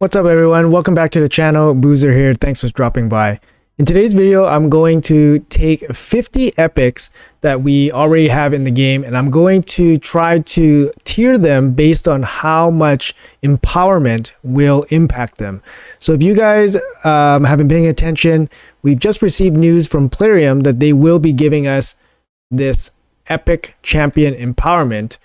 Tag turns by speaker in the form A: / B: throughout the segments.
A: What's up everyone, welcome back to the channel. Boozer here, thanks for dropping by. In today's video I'm going to take 50 epics that we already have in the game and I'm going to try to tier them based on how much empowerment will impact them. So if you guys have been paying attention, we've just received news from Plarium that they will be giving us this epic champion empowerment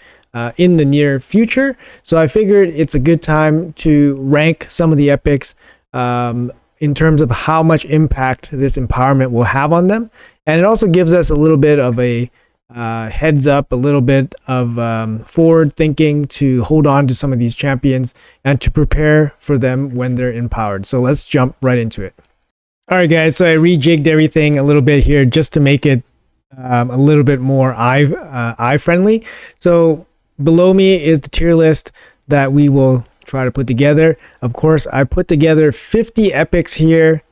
A: in the near future. So I figured it's a good time to rank some of the epics in terms of how much impact this empowerment will have on them. And it also gives us a little bit of a heads up, a little bit of forward thinking to hold on to some of these champions and to prepare for them when they're empowered. So let's jump right into it. All right guys, so I rejigged everything a little bit here just to make it a little bit more eye friendly. So below me is the tier list that we will try to put together. Of course, I put together 50 epics here.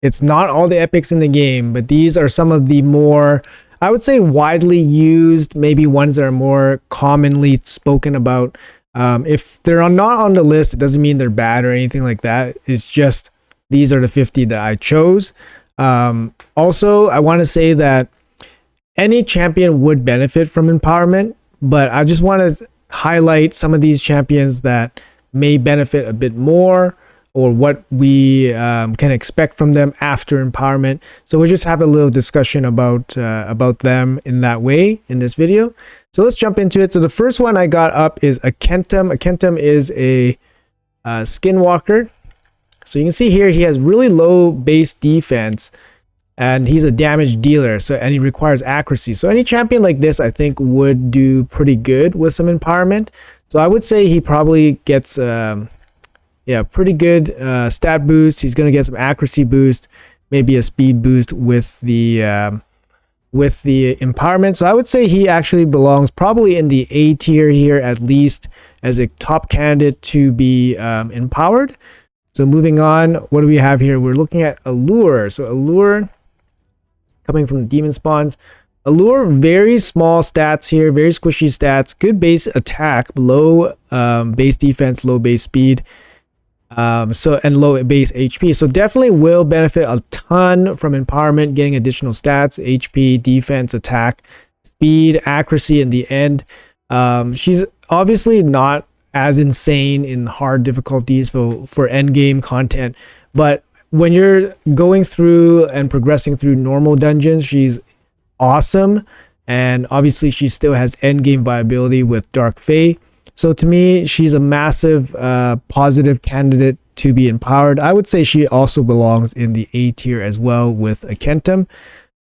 A: It's not all the epics in the game, but these are some of the more, I would say, widely used, maybe ones that are more commonly spoken about. If they're not on the list, it doesn't mean they're bad or anything like that. It's just these are the 50 that I chose. Also, I want to say that any champion would benefit from empowerment, but I just want to highlight some of these champions that may benefit a bit more, or what we can expect from them after empowerment. So we'll just have a little discussion about them in that way in this video. So let's jump into it. So the first one I got up is a Kentum. A Kentum is a skinwalker. So you can see here he has really low base defense, and he's a damage dealer, and he requires accuracy. So any champion like this I think would do pretty good with some empowerment. So I would say he probably gets pretty good stat boost. He's going to get some accuracy boost, maybe a speed boost with the empowerment. So I would say he actually belongs probably in the A tier here, at least as a top candidate to be empowered. So moving on, what do we have here? We're looking at Allure. So Allure, coming from the demon spawns. Allure, very small stats here, very squishy stats, good base attack, low base defense, low base speed, and low base HP. So definitely will benefit a ton from empowerment, getting additional stats, HP, defense, attack, speed, accuracy in the end. She's obviously not as insane in hard difficulties for end game content, but when you're going through and progressing through normal dungeons, she's awesome. And obviously she still has end game viability with Dark Fae. So to me, she's a massive positive candidate to be empowered. I would say she also belongs in the A tier as well with a Kentum.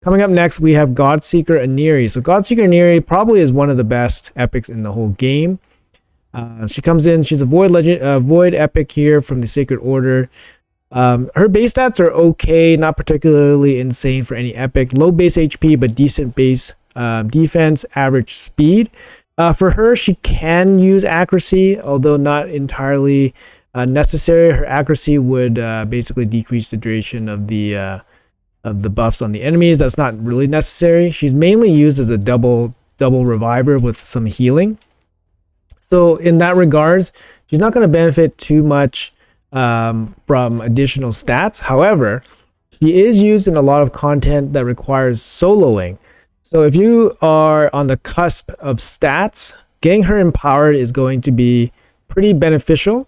A: Coming up next, we have Godseeker Aniri. So Godseeker Aniri probably is one of the best epics in the whole game. She comes in, she's a void epic here from the Sacred Order. Her base stats are okay, not particularly insane for any epic. Low base HP, but decent base defense, average speed. For her, she can use accuracy, although not entirely necessary. Her accuracy would basically decrease the duration of the buffs on the enemies. That's not really necessary. She's mainly used as a double reviver with some healing. So in that regards, she's not going to benefit too much from additional stats. However, she is used in a lot of content that requires soloing. So if you are on the cusp of stats, getting her empowered is going to be pretty beneficial.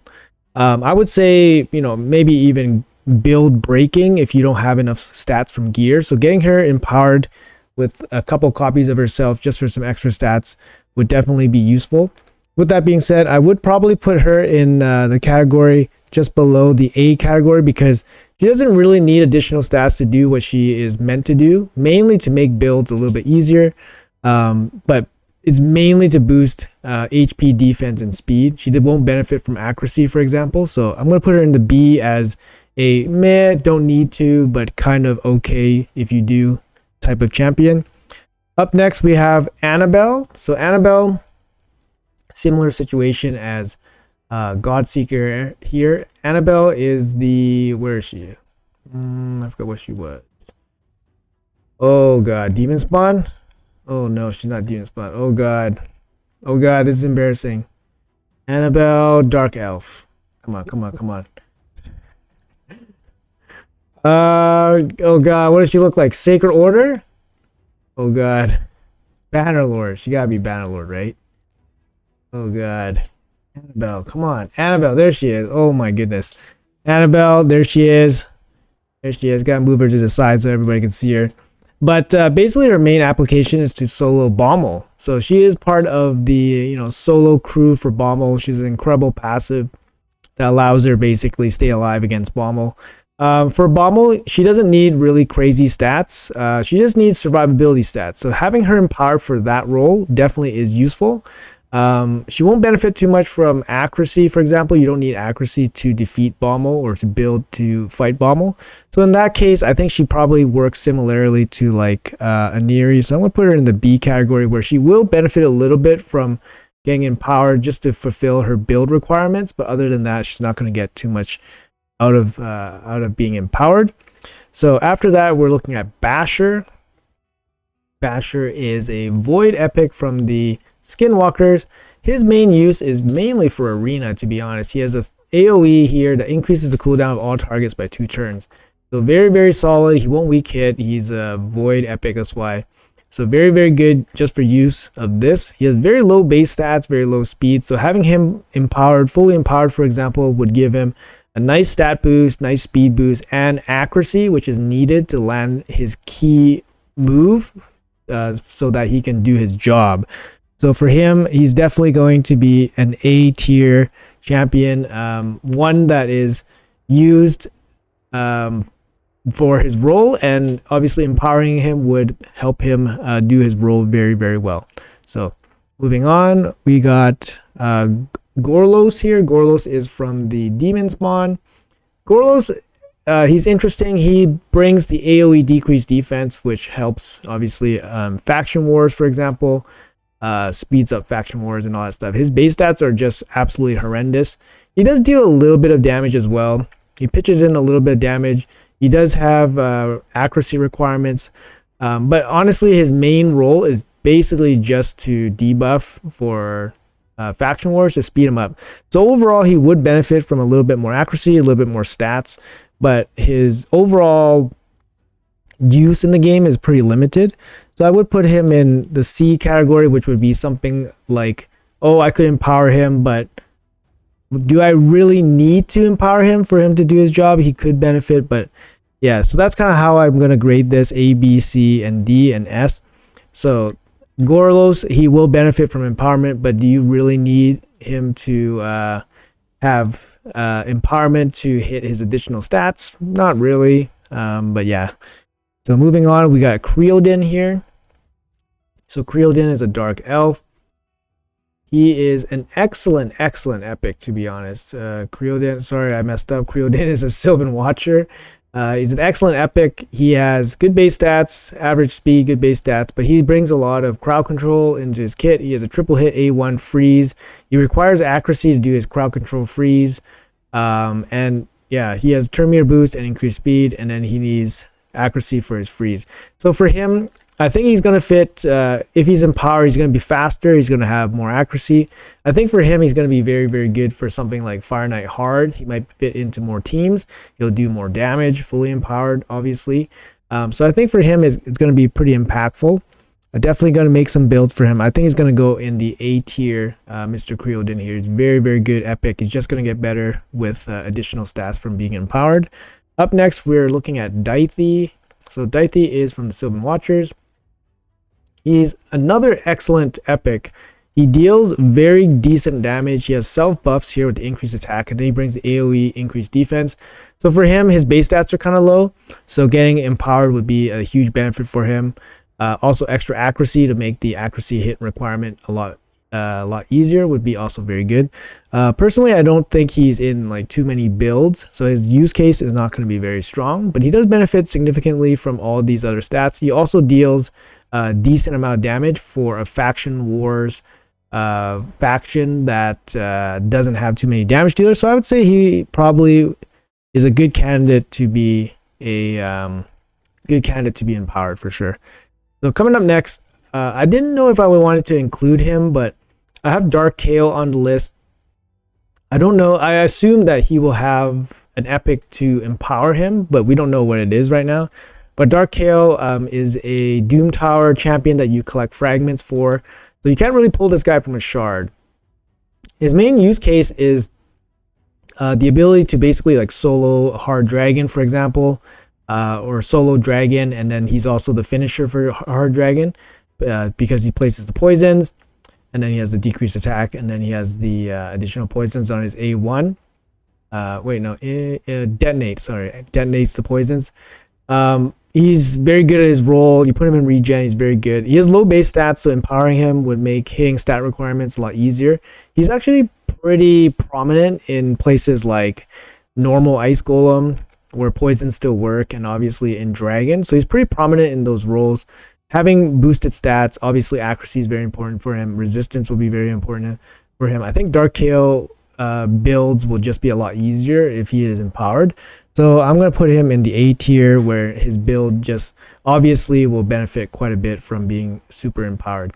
A: I would say, maybe even build breaking if you don't have enough stats from gear. So getting her empowered with a couple copies of herself just for some extra stats would definitely be useful. With that being said, I would probably put her in the category just below the A category, because she doesn't really need additional stats to do what she is meant to do, mainly to make builds a little bit easier, but it's mainly to boost HP, defense, and speed. She won't benefit from accuracy, for example, so I'm going to put her in the B as a meh, don't need to, but kind of okay if you do type of champion. Up next, we have Annabelle. So Annabelle, similar situation as Godseeker here. Annabelle is where is she? I forgot what she was. Oh god, demon spawn? Oh no, she's not demon spawn. Oh god, this is embarrassing. Annabelle, dark elf. Come on. Oh god, what does she look like? Sacred Order? Oh god. Bannerlord. She gotta be Bannerlord, right? Oh god. Annabelle, come on. Annabelle, there she is. Oh my goodness. Annabelle, there she is. There she is. Gotta move her to the side so everybody can see her. But basically, her main application is to solo Bommel. So she is part of the solo crew for Bommel. She's an incredible passive that allows her basically stay alive against Bommel. For Bommel, she doesn't need really crazy stats. She just needs survivability stats. So having her empowered for that role definitely is useful. She won't benefit too much from accuracy, for example. You don't need accuracy to defeat Bommel or to build to fight Bommel. So in that case, I think she probably works similarly to like Aniri. So I'm going to put her in the B category where she will benefit a little bit from getting empowered just to fulfill her build requirements. But other than that, she's not going to get too much out of being empowered. So after that, we're looking at Basher. Basher is a void epic from the Skinwalkers. His main use is mainly for arena, to be honest. He has a AoE here that increases the cooldown of all targets by 2 turns. So very, very solid. He won't weak hit. He's a void epic, that's why. So very, very good just for use of this. He has very low base stats, very low speed. So having him empowered, fully empowered, for example, would give him a nice stat boost, nice speed boost, and accuracy, which is needed to land his key move so that he can do his job. So for him, he's definitely going to be an A tier champion, one that is used for his role, and obviously empowering him would help him do his role very, very well. So moving on, we got Gorlos here. Gorlos is from the Demon Spawn. Gorlos, he's interesting. He brings the AoE decreased defense, which helps obviously faction wars, for example. Speeds up faction wars and all that stuff. His base stats are just absolutely horrendous. He does deal a little bit of damage as well. He pitches in a little bit of damage. He does have accuracy requirements, but honestly, his main role is basically just to debuff for faction wars to speed him up. So overall, he would benefit from a little bit more accuracy, a little bit more stats, but his overall use in the game is pretty limited. So I would put him in the C category, which would be something like, oh, I could empower him, but do I really need to empower him for him to do his job? He could benefit, but yeah, so that's kind of how I'm going to grade this: A, B, C, and D, and S. So Gorlos, he will benefit from empowerment, but do you really need him to have empowerment to hit his additional stats? Not really, but yeah. So moving on, we got Creodin here. So Creodin is a dark elf. He is an excellent epic, to be honest. Creodin, sorry, I messed up. Creodin is a Sylvan Watcher. He's an excellent epic. He has good base stats, average speed, good base stats, but he brings a lot of crowd control into his kit. He has a triple hit A1 freeze. He requires accuracy to do his crowd control freeze. And yeah, he has turn meter boost and increased speed, and then he needs accuracy for his freeze. So for him, I think he's going to fit, if he's empowered, he's going to be faster, he's going to have more accuracy. I think for him, he's going to be very, very good for something like Fire Knight Hard. He might fit into more teams. He'll do more damage, fully empowered, obviously. So I think for him, it's going to be pretty impactful. I'm definitely going to make some builds for him. I think he's going to go in the A tier, Mr. Creodin here. He's very, very good epic. He's just going to get better with additional stats from being empowered. Up next, we're looking at Daithi. So Daithi is from the Sylvan Watchers. He's another excellent epic. He deals very decent damage. He has self buffs here with the increased attack, and then he brings the AoE increased defense. So for him, his base stats are kind of low. So getting empowered would be a huge benefit for him. Also, extra accuracy to make the accuracy hit requirement a lot easier would be also very good. Personally, I don't think he's in like too many builds, so his use case is not going to be very strong, but he does benefit significantly from all these other stats. He also deals a decent amount of damage for a faction wars faction that doesn't have too many damage dealers. So I would say he probably is a good candidate to be empowered for sure. So coming up next, I didn't know if I wanted to include him, but I have Dark Kale on the list. I don't know. I assume that he will have an epic to empower him, but we don't know what it is right now. But Dark Kale is a Doom Tower champion that you collect fragments for. So you can't really pull this guy from a shard. His main use case is the ability to basically like solo Hard Dragon, for example, or solo Dragon, and then he's also the finisher for Hard Dragon because he places the poisons, and then he has the decreased attack, and then he has the additional poisons on his A1. Detonate, sorry, detonates the poisons. He's very good at his role. You put him in regen, he's very good. He has low base stats, so empowering him would make hitting stat requirements a lot easier. He's actually pretty prominent in places like normal Ice Golem, where poisons still work, and obviously in Dragon. So he's pretty prominent in those roles. Having boosted stats, obviously accuracy is very important for him. Resistance will be very important for him. I think Dark Kale builds will just be a lot easier if he is empowered. So I'm going to put him in the A tier, where his build just obviously will benefit quite a bit from being super empowered.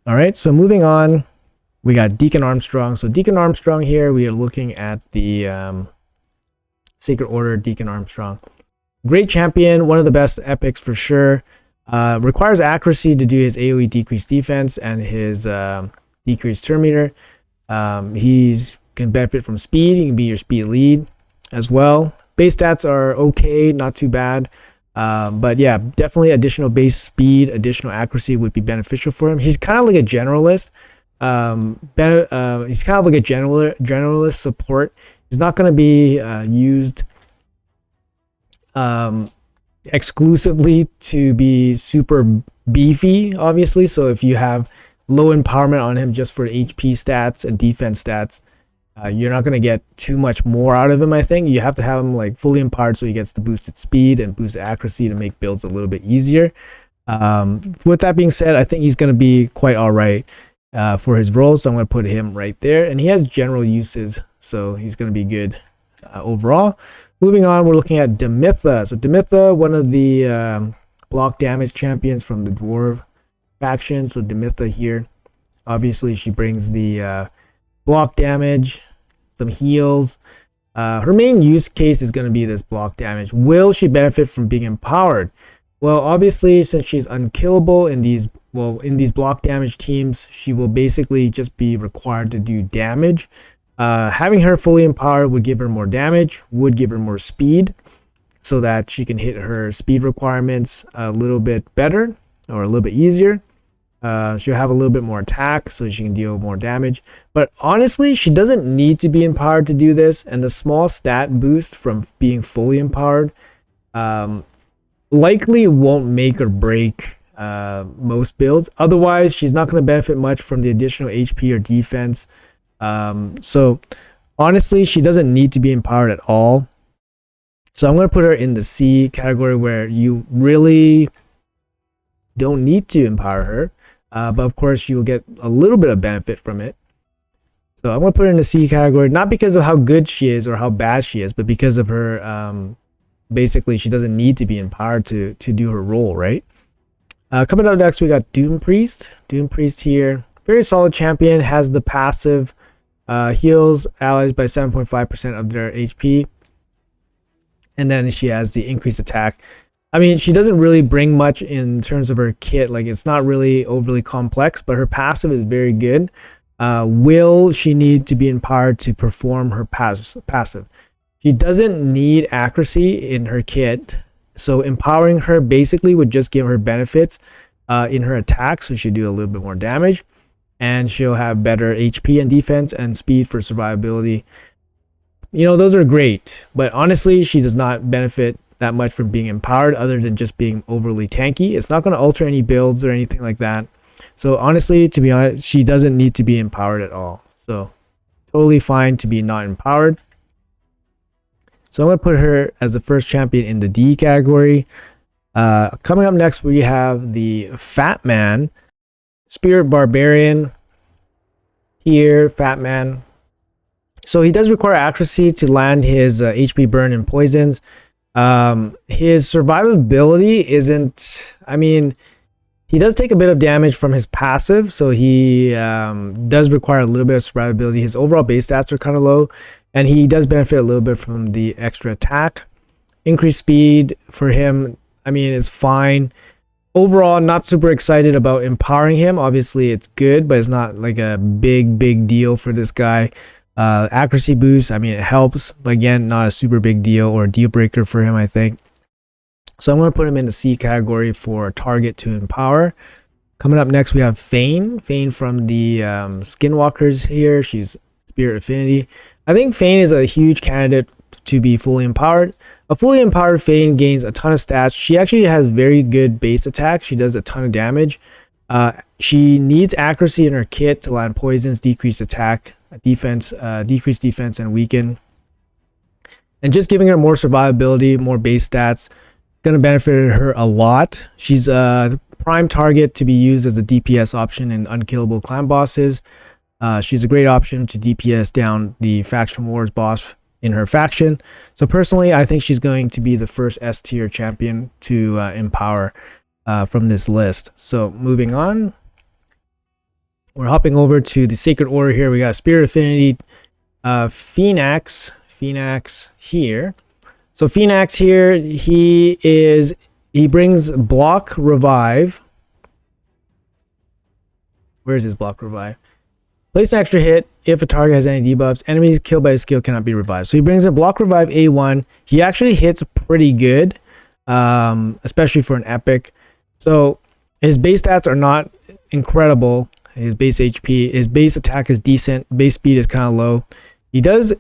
A: All right, so moving on, we got Deacon Armstrong. So Deacon Armstrong here, we are looking at the Sacred Order Deacon Armstrong. Great champion, one of the best epics for sure. Requires accuracy to do his AoE decreased defense and his decreased turn meter. He's can benefit from speed. He can be your speed lead as well. Base stats are okay, not too bad. But yeah, definitely additional base speed, additional accuracy would be beneficial for him. He's kind of like a generalist. He's kind of like a generalist support. He's not going to be used exclusively to be super beefy, obviously. So if you have low empowerment on him just for HP stats and defense stats, you're not going to get too much more out of him. I think you have to have him like fully empowered so he gets the boosted speed and boosted accuracy to make builds a little bit easier. With that being said, I think he's going to be quite all right for his role, so I'm going to put him right there. And he has general uses, so he's going to be good overall. Moving on, we're looking at Demitha. So Demitha, one of the block damage champions from the Dwarf faction. So Demitha here, obviously she brings the block damage, some heals. Her main use case is going to be this block damage. Will she benefit from being empowered? Well, obviously, since she's unkillable in these block damage teams, she will basically just be required to do damage. Having her fully empowered would give her more damage, would give her more speed, so that she can hit her speed requirements a little bit better or a little bit easier. She'll have a little bit more attack, so she can deal more damage. But honestly, she doesn't need to be empowered to do this, and the small stat boost from being fully empowered likely won't make or break most builds. Otherwise, she's not going to benefit much from the additional HP or defense. So honestly, she doesn't need to be empowered at all. So I'm going to put her in the C category, where you really don't need to empower her. But of course, you'll get a little bit of benefit from it. So I'm going to put her in the C category, not because of how good she is or how bad she is, but because of her, basically, she doesn't need to be empowered to do her role, right? Coming up next, we got Doom Priest. Doom Priest here, very solid champion, has the passive, heals allies by 7.5% of their HP. And then she has the increased attack. I mean, she doesn't really bring much in terms of her kit. Like, it's not really overly complex, but her passive is very good. Will she need to be empowered to perform her passive? She doesn't need accuracy in her kit, so empowering her basically would just give her benefits in her attack, so she'll do a little bit more damage, and she'll have better HP and defense and speed for survivability. You know, those are great, but honestly, she does not benefit that much from being empowered other than just being overly tanky. It's not going to alter any builds or anything like that. So honestly, to be honest, she doesn't need to be empowered at all. So totally fine to be not empowered. So I'm going to put her as the first champion in the D category. Coming up next, we have the Fat Man, Spirit Barbarian here, Fat Man. So he does require accuracy to land his HP burn and poisons. His survivability isn't, I mean, he does take a bit of damage from his passive, so he does require a little bit of survivability. His overall base stats are kind of low. and he does benefit a little bit from the extra attack. Increased speed for him, I mean, is fine. Overall, not super excited about empowering him. Obviously, it's good, but it's not like a big deal for this guy. Accuracy boost, I mean, it helps, but again, not a super big deal or a deal breaker for him, I think. So I'm going to put him in the C category for target to empower. Coming up next, we have Fane. Fane from the Skinwalkers here. She's Spirit Affinity. I think Fane is a huge candidate to be fully empowered. A fully empowered Fane gains a ton of stats. She actually has very good base attack. She does a ton of damage. She needs accuracy in her kit to land poisons, decrease attack, defense, decrease defense, and weaken. And just giving her more survivability, more base stats, going to benefit her a lot. She's a prime target to be used as a DPS option in unkillable clan bosses. She's a great option to DPS down the faction wars boss in her faction. So personally, I think she's going to be the first S tier champion to empower from this list. So moving on, we're hopping over to the Sacred Order here. We got Spirit Affinity, Phoenix here. So Phoenix here, he brings block revive. Where's his block revive? Place an extra hit if a target has any debuffs. Enemies killed by his skill cannot be revived. So he brings a block revive A1. He actually hits pretty good, especially for an epic. So his base stats are not incredible. His base HP, his base attack is decent. Base speed is kind of low. He does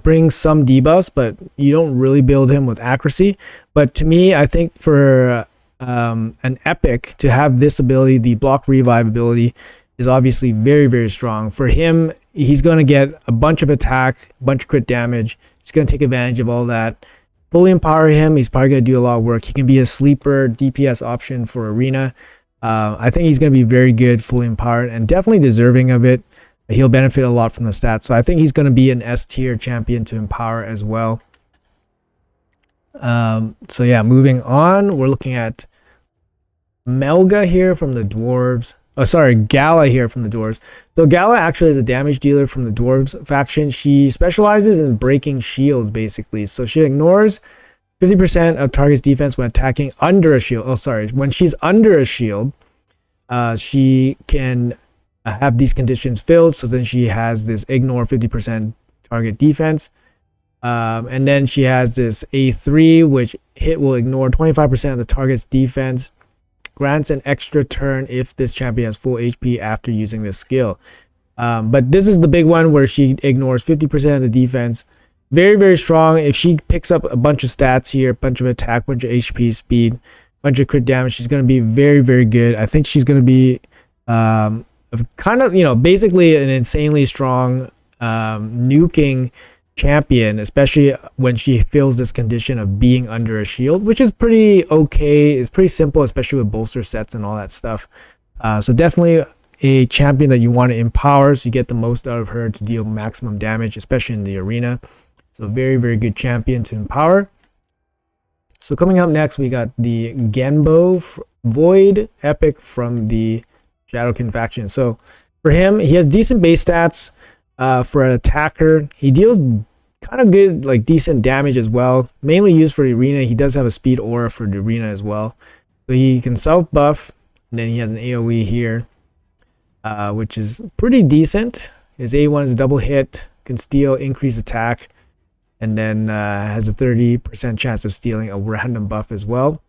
A: bring some debuffs, but you don't really build him with accuracy. But to me, I think for an epic to have this ability, the block revive ability, is obviously very strong. For him, he's going to get a bunch of attack, a bunch of crit damage. He's going to take advantage of all that. Fully empower him, he's probably going to do a lot of work. He can be a sleeper DPS option for Arena. I think he's going to be very good, fully empowered, and definitely deserving of it. He'll benefit a lot from the stats. So I think he's going to be an S tier champion to empower as well. So yeah, moving on, we're looking at Melga here from the Dwarves. Oh, sorry, Gala here from the Dwarves. So Gala actually is a damage dealer from the Dwarves faction. She specializes in breaking shields, basically. So she ignores 50% of target's defense when attacking under a shield. Oh, sorry. When she's under a shield, she can have these conditions filled. So then she has this ignore 50% target defense. And then she has this A3, which hit will ignore 25% of the target's defense. Grants an extra turn if this champion has full HP after using this skill. But this is the big one where she ignores 50% of the defense. Very strong. If she picks up a bunch of stats here, a bunch of attack, bunch of HP, speed, bunch of crit damage, she's going to be very good. I think she's going to be kind of, basically an insanely strong nuking champion, especially when she fills this condition of being under a shield, which is pretty okay. It's pretty simple, especially with bolster sets and all that stuff. So definitely a champion that you want to empower so you get the most out of her to deal maximum damage, especially in the arena. So very good champion to empower. So coming up next, we got the Genbo Void Epic from the Shadowkin faction. So for him, he has decent base stats. For an attacker, he deals kind of good, like decent damage as well. Mainly used for the arena. He does have a speed aura for the arena as well. So he can self buff, and then he has an AoE here, which is pretty decent. His A1 is a double hit, can steal, increase attack, and then has a 30% chance of stealing a random buff as well.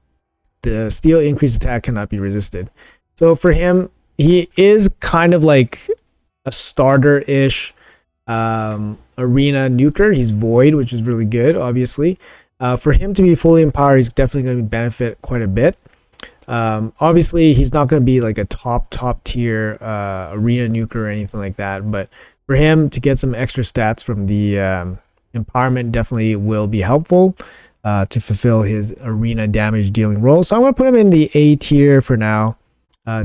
A: The steal increase attack cannot be resisted. So for him, he is kind of like a starter-ish arena nuker. He's void, which is really good, obviously. For him to be fully empowered, he's definitely going to benefit quite a bit. Obviously, he's not going to be like a top tier arena nuker or anything like that, but for him to get some extra stats from the empowerment definitely will be helpful to fulfill his arena damage dealing role. So I'm going to put him in the A tier for now.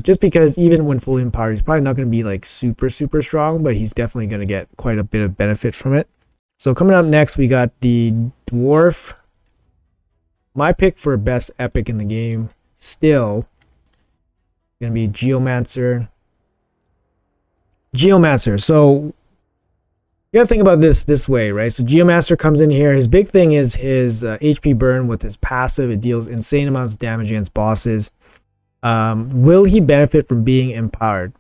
A: Just because even when fully empowered, he's probably not going to be like super strong, but he's definitely going to get quite a bit of benefit from it. So coming up next, we got the Dwarf. My pick for best epic in the game still going to be Geomancer. So you gotta think about this way, right? So Geomancer comes in here. His big thing is his HP burn with his passive. It deals insane amounts of damage against bosses. Will he benefit from being empowered?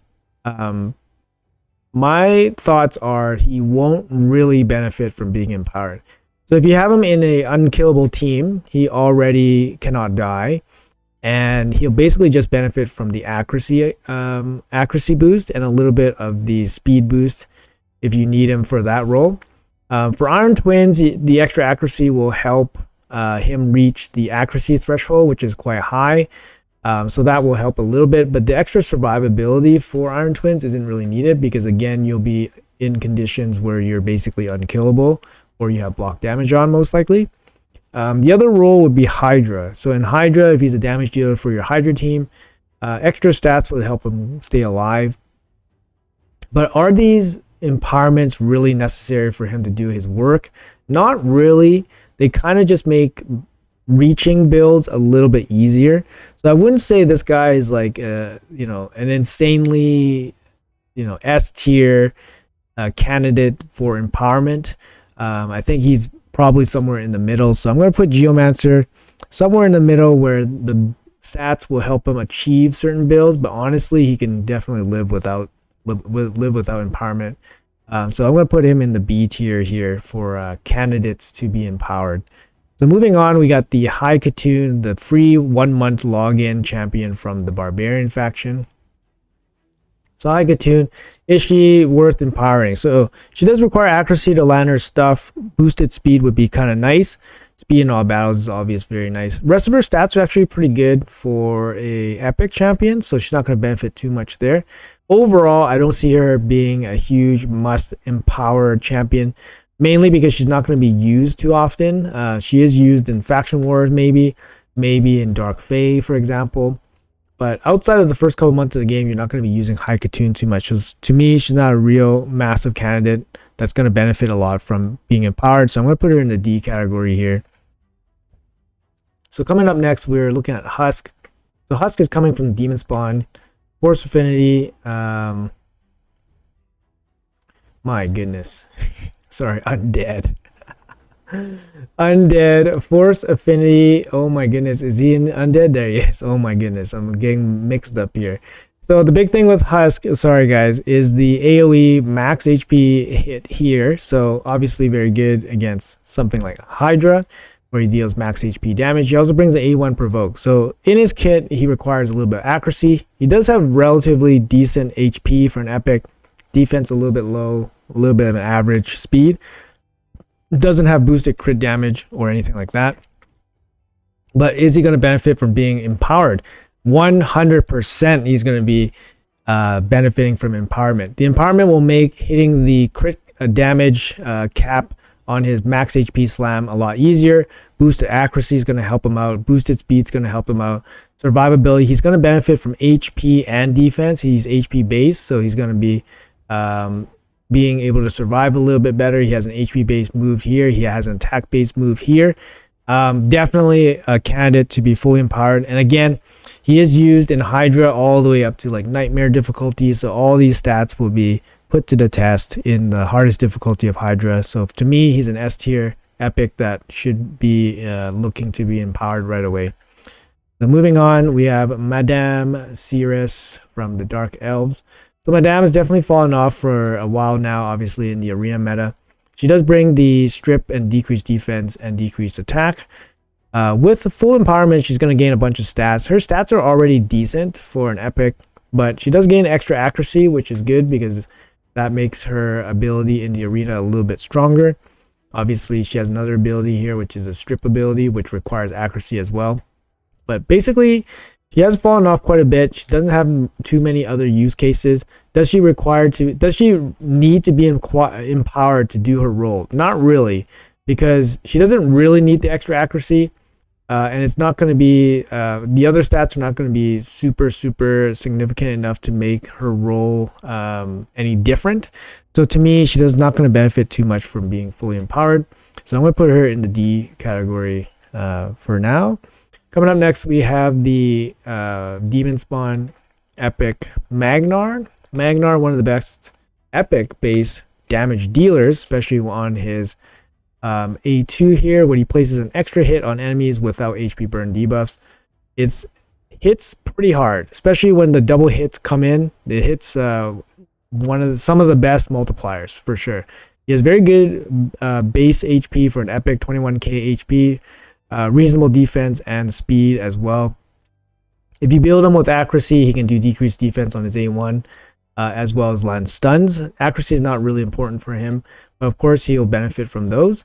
A: My thoughts are he won't really benefit from being empowered. So if you have him in a unkillable team, he already cannot die, and he'll basically just benefit from the accuracy boost and a little bit of the speed boost if you need him for that role. For Iron Twins, the extra accuracy will help him reach the accuracy threshold, which is quite high. So that will help a little bit, but the extra survivability for Iron Twins isn't really needed because, again, you'll be in conditions where you're basically unkillable or you have block damage on, most likely. The other role would be Hydra. So in Hydra, if he's a damage dealer for your Hydra team, extra stats would help him stay alive. But are these empowerments really necessary for him to do his work? Not really. They kind of just make reaching builds a little bit easier. So I wouldn't say this guy is like an insanely S tier candidate for empowerment. I think he's probably somewhere in the middle. So I'm going to put Geomancer somewhere in the middle where the stats will help him achieve certain builds, but honestly he can definitely live without empowerment. So I'm going to put him in the B tier here for candidates to be empowered. So moving on, we got the High Katoon, the free 1 month login champion from the Barbarian faction. So High Katoon, is she worth empowering? So she does require accuracy to land her stuff. Boosted speed would be kind of nice. Speed in all battles is obviously very nice. Rest of her stats are actually pretty good for a epic champion, so she's not going to benefit too much there. Overall, I don't see her being a huge must empower champion, mainly because she's not going to be used too often. She is used in faction wars, maybe in Dark Fae, for example. But outside of the first couple months of the game, you're not going to be using High Katoon too much. To me, she's not a real massive candidate that's going to benefit a lot from being empowered. So I'm going to put her in the D category here. So coming up next, we're looking at Husk. So Husk is coming from Demon Spawn, Force Affinity. My goodness. Sorry, Undead. Undead, Force Affinity. Oh my goodness, is he in Undead? There he is. Oh my goodness, I'm getting mixed up here. So the big thing with Husk, sorry guys, is the AoE max HP hit here. So obviously very good against something like Hydra, where he deals max HP damage. He also brings an A1 provoke. So in his kit, he requires a little bit of accuracy. He does have relatively decent HP for an epic. Defense a little bit low, a little bit of an average speed. Doesn't have boosted crit damage or anything like that. But is he going to benefit from being empowered? 100% he's going to be benefiting from empowerment. The empowerment will make hitting the crit damage cap on his max HP slam a lot easier. Boosted accuracy is going to help him out. Boosted speed is going to help him out. Survivability, he's going to benefit from HP and defense. He's HP based, so he's going to be being able to survive a little bit better. He has an HP based move here. He has an attack based move here. Definitely a candidate to be fully empowered. And again, he is used in Hydra all the way up to like nightmare difficulty. So all these stats will be put to the test in the hardest difficulty of Hydra. So to me, he's an S tier epic that should be looking to be empowered right away. So moving on, we have Madame Ceres from the Dark Elves. So Madame has definitely fallen off for a while now, obviously in the arena meta. She does bring the strip and decreased defense and decreased attack. With the full empowerment, she's going to gain a bunch of stats. Her stats are already decent for an epic, but she does gain extra accuracy, which is good because that makes her ability in the arena a little bit stronger. Obviously, she has another ability here, which is a strip ability, which requires accuracy as well. But basically, she has fallen off quite a bit. She doesn't have too many other use cases. Does she need to be empowered to do her role? Not really, because she doesn't really need the extra accuracy. And it's not going to be, the other stats are not going to be super significant enough to make her role any different. So to me, she does not going to benefit too much from being fully empowered. So I'm going to put her in the D category for now. Coming up next, we have the Demon Spawn Epic Magnar. Magnar, one of the best epic base damage dealers, especially on his A2 here, when he places an extra hit on enemies without HP burn debuffs. It's hits pretty hard, especially when the double hits come in. It hits some of the best multipliers for sure. He has very good base HP for an epic, 21k HP, reasonable defense and speed as well. If you build him with accuracy, he can do decreased defense on his A1, as well as land stuns. Accuracy is not really important for him, but of course he'll benefit from those.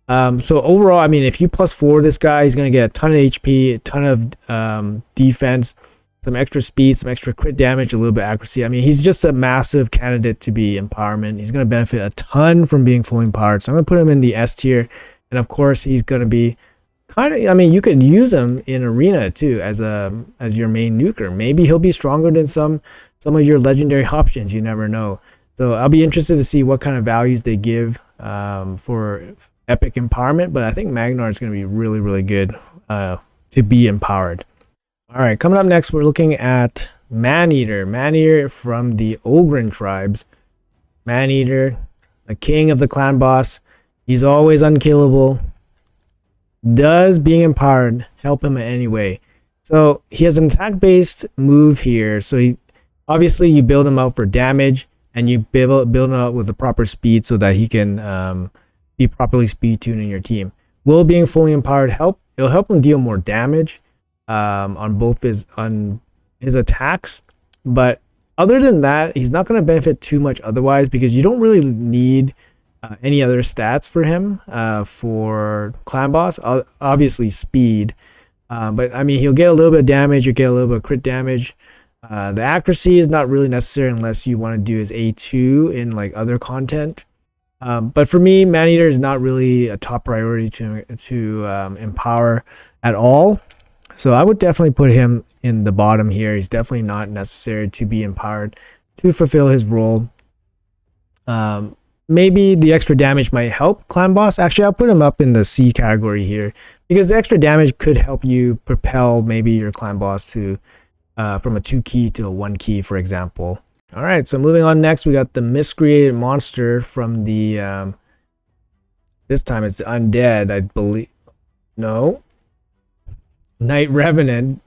A: So overall, I mean, if you +4 this guy, he's going to get a ton of HP, a ton of defense, some extra speed, some extra crit damage, a little bit accuracy. I mean, he's just a massive candidate to be empowerment. He's going to benefit a ton from being fully empowered. So I'm going to put him in the S tier. And of course, he's going to be kind of, I mean, you could use him in arena too as your main nuker. Maybe he'll be stronger than some of your legendary options. You never know. So I'll be interested to see what kind of values they give for epic empowerment. But I think Magnar is going to be really, really good to be empowered. All right, coming up next, we're looking at Maneater. Maneater from the Ogryn tribes. Maneater, the king of the clan boss. He's always unkillable. Does being empowered help him in any way? So he has an attack-based move here. So obviously you build him out for damage, and you build him out with the proper speed so that he can be properly speed tuned in your team. Will being fully empowered help? It'll help him deal more damage on both his attacks, but other than that, he's not going to benefit too much otherwise, because you don't really need any other stats for him for clan boss. Obviously speed, but I mean, he'll get a little bit of damage, you'll get a little bit of crit damage. The accuracy is not really necessary unless you want to do his A2 in like other content. But for me, Maneater is not really a top priority to empower at all. So I would definitely put him in the bottom here. He's definitely not necessary to be empowered to fulfill his role. Maybe the extra damage might help clan boss. Actually, I'll put him up in the C category here, because the extra damage could help you propel maybe your clan boss to from a 2 key to a 1 key, for example. All right, so moving on next, we got the miscreated monster from the this time it's undead, I believe. No, Night Revenant.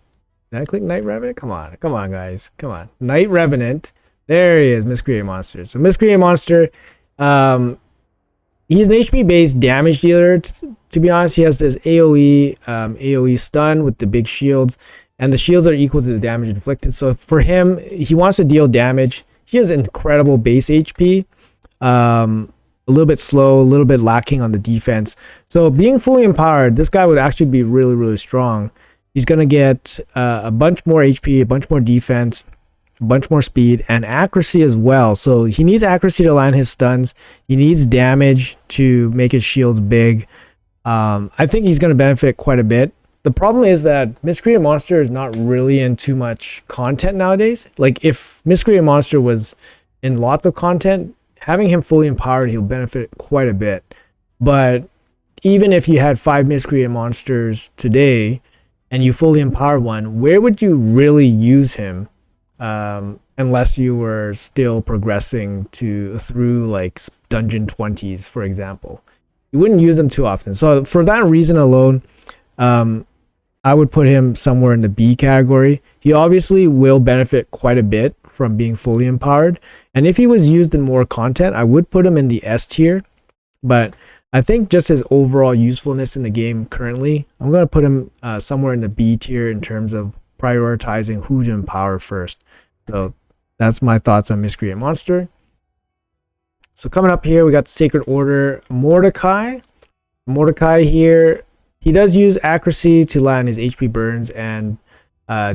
A: Did I click Night Revenant? Come on, guys, come on. Night Revenant. There he is, miscreated monster. So miscreated monster, he's an HP based damage dealer. To be honest, he has this AOE stun with the big shields, and the shields are equal to the damage inflicted. So for him, he wants to deal damage. He has incredible base HP, a little bit slow, a little bit lacking on the defense. So being fully empowered, this guy would actually be really, really strong. He's going to get a bunch more HP, a bunch more defense, a bunch more speed, and accuracy as well. So he needs accuracy to land his stuns. He needs damage to make his shields big. I think he's going to benefit quite a bit. The problem is that Miscreated Monster is not really in too much content nowadays. Like, if Miscreated Monster was in lots of content, having him fully empowered, he'll benefit quite a bit. But even if you had 5 Miscreated Monsters today and you fully empower one, where would you really use him? Unless you were still progressing through like dungeon 20s, for example. You wouldn't use them too often. So for that reason alone, I would put him somewhere in the B category. He obviously will benefit quite a bit from being fully empowered. And if he was used in more content, I would put him in the S tier. But I think just his overall usefulness in the game currently, I'm going to put him somewhere in the B tier in terms of prioritizing who to empower first. So that's my thoughts on Miscreant Monster. So coming up here, we got the Sacred Order Mordecai. Mordecai here, he does use accuracy to land his HP burns and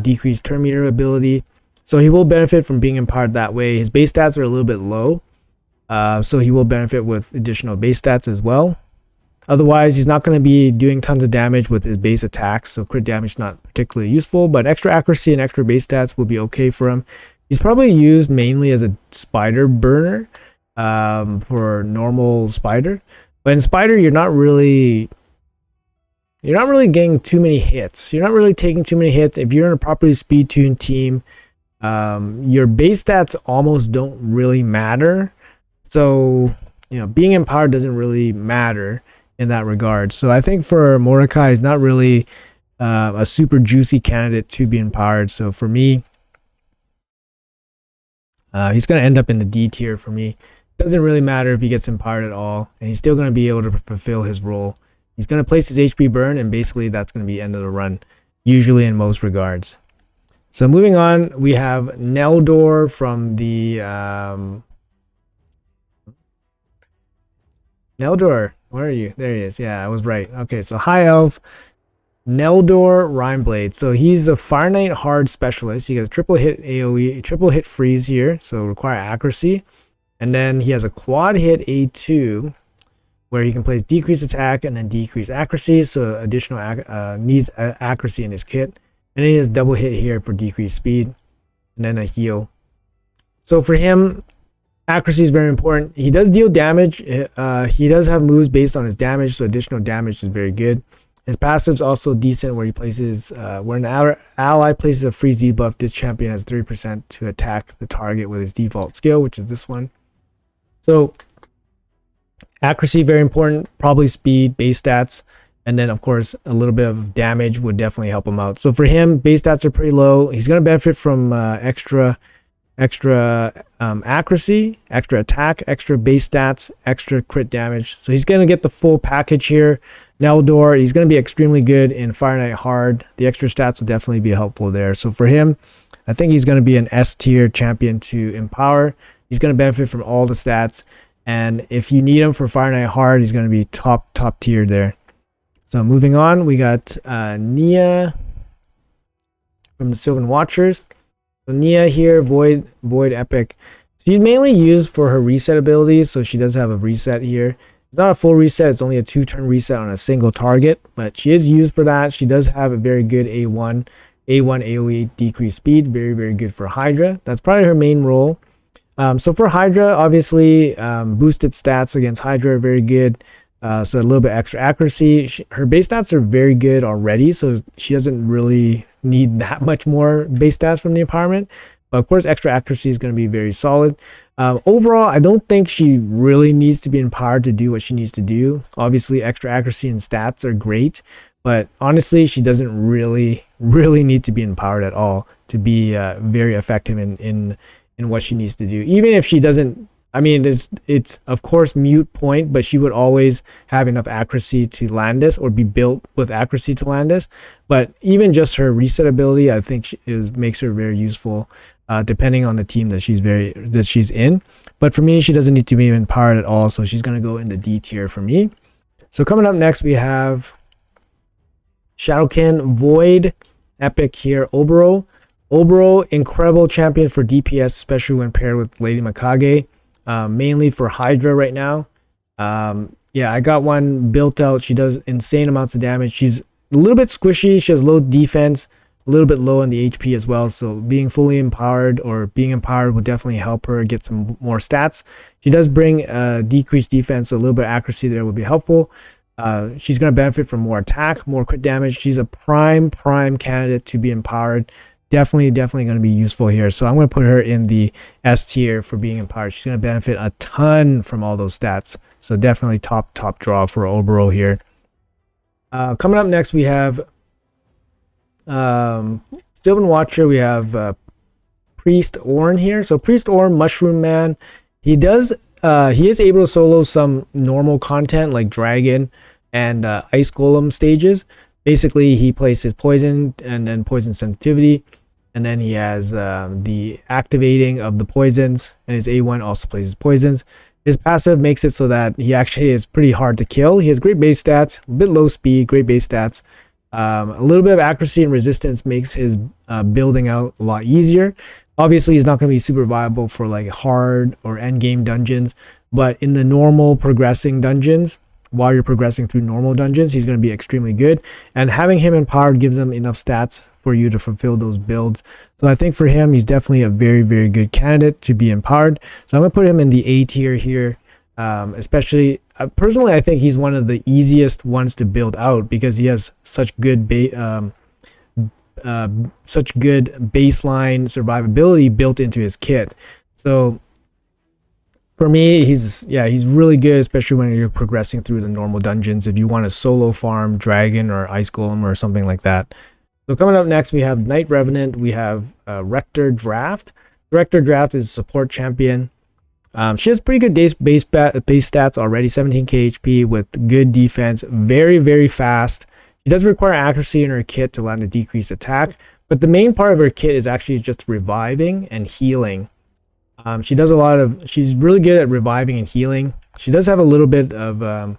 A: decrease turn meter ability. So he will benefit from being empowered that way. His base stats are a little bit low. So he will benefit with additional base stats as well. Otherwise, he's not going to be doing tons of damage with his base attacks. So crit damage is not particularly useful, but extra accuracy and extra base stats will be okay for him. He's probably used mainly as a spider burner for normal spider. But in spider, you're not really getting too many hits. You're not really taking too many hits. If you're in a properly speed tuned team, your base stats almost don't really matter. So being empowered doesn't really matter in that regard. So I think for Mordecai, he's not really a super juicy candidate to be empowered. So for me, he's going to end up in the D tier for me. Doesn't really matter if he gets empowered at all, and he's still going to be able to fulfill his role. He's going to place his HP burn, and basically that's going to be end of the run, usually in most regards. So moving on, we have Neldor from the Neldor. Where are you? There he is. Yeah, I was right. Okay, so High Elf, Neldor Rhineblade. So he's a Fire Knight hard specialist. He gets a triple hit AoE, triple hit freeze here, so require accuracy. And then he has a quad hit A2, where he can place decrease attack and then decrease accuracy, so additional needs accuracy in his kit. And then he has double hit here for decreased speed, and then a heal. So for him, accuracy is very important. He does deal damage. He does have moves based on his damage, so additional damage is very good. His passive's also decent, where he places where an ally places a freeze debuff, this champion has 3% to attack the target with his default skill, which is this one. So accuracy very important, probably speed, base stats, and then of course a little bit of damage would definitely help him out. So for him, base stats are pretty low. He's going to benefit from extra accuracy, extra attack, extra base stats, extra crit damage. So he's going to get the full package here. Neldor, he's going to be extremely good in Fire Knight hard. The extra stats will definitely be helpful there. So for him, I think he's going to be an S tier champion to empower. He's going to benefit from all the stats. And if you need him for Fire Knight hard, he's going to be top tier there. So moving on, we got Nia from the Sylvan Watchers. So Nia here, Void Epic. She's mainly used for her reset abilities, so she does have a reset here. It's not a full reset, it's only a 2-turn reset on a single target, but she is used for that. She does have a very good A1 AoE decreased speed, very good for Hydra. That's probably her main role. So for Hydra, obviously, boosted stats against Hydra are very good. So a little bit extra accuracy. Her base stats are very good already, so she doesn't really need that much more base stats from the empowerment. But of course, extra accuracy is going to be very solid. Overall, I don't think she really needs to be empowered to do what she needs to do. Obviously, extra accuracy and stats are great, but honestly, she doesn't really need to be empowered at all to be very effective in what she needs to do. Even if she doesn't, I mean, it's of course mute point, but she would always have enough accuracy to land this, or be built with accuracy to land this. But even just her reset ability, I think makes her very useful, depending on the team that she's in. But for me, she doesn't need to be empowered at all, so she's gonna go in the D tier for me. So coming up next, we have Shadowkin Void Epic here, Oboro. Oboro, incredible champion for DPS, especially when paired with Lady Mikage. Mainly for Hydra right now. Yeah, I got one built out. She does insane amounts of damage. She's a little bit squishy. She has low defense, a little bit low on the HP as well. So being fully empowered, or being empowered, will definitely help her get some more stats. She does bring decreased defense, so a little bit of accuracy there would be helpful. She's going to benefit from more attack, more crit damage. She's a prime candidate to be empowered. Definitely going to be useful here. So I'm going to put her in the S tier for being empowered. She's going to benefit a ton from all those stats. So definitely top draw for Oboro here. Coming up next, we have Sylvan Watcher. We have Priest Orn here. So Priest Orn, Mushroom Man. He is able to solo some normal content like Dragon and Ice Golem stages. Basically, he places poison and then poison sensitivity, and then he has the activating of the poisons, and his A1 also places poisons. His passive makes it so that he actually is pretty hard to kill. He has great base stats, a bit low speed, great base stats. A little bit of accuracy and resistance makes his building out a lot easier. Obviously, he's not going to be super viable for like hard or end game dungeons, but in the normal progressing dungeons, while you're progressing through normal dungeons, he's going to be extremely good. And having him empowered gives him enough stats for you to fulfill those builds. So I think for him, he's definitely a very good candidate to be empowered. So I'm going to put him in the A tier here. Especially, personally, I think he's one of the easiest ones to build out because he has such good baseline survivability built into his kit. So For me, he's really good, especially when you're progressing through the normal dungeons. If you want to solo farm Dragon or Ice Golem or something like that. So coming up next, we have Knight Revenant. We have Rector Draft. Rector Draft is a support champion. She has pretty good base stats already, 17k HP with good defense, very, very fast. She does require accuracy in her kit to land a decreased attack, but the main part of her kit is actually just reviving and healing. She's really good at reviving and healing. She does have a little bit of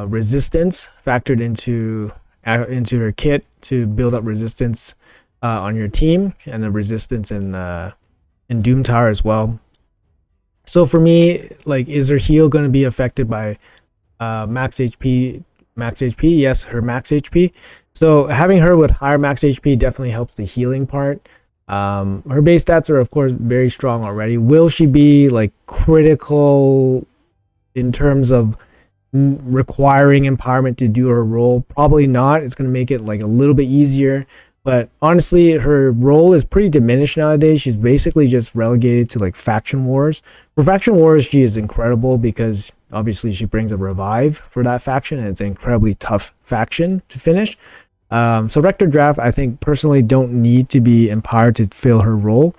A: resistance factored into her kit to build up resistance on your team, and a resistance in Doom Tower as well. So for me, like, is her heal going to be affected by max HP? Yes, her max HP. So having her with higher max HP definitely helps the healing part. Her base stats are of course very strong already. Will she be like critical in terms of requiring empowerment to do her role? Probably not. It's going to make it like a little bit easier. But honestly, her role is pretty diminished nowadays. She's basically just relegated to like faction wars. For faction wars, she is incredible because obviously she brings a revive for that faction, and it's an incredibly tough faction to finish. So Rector Draft, I think personally don't need to be empowered to fill her role.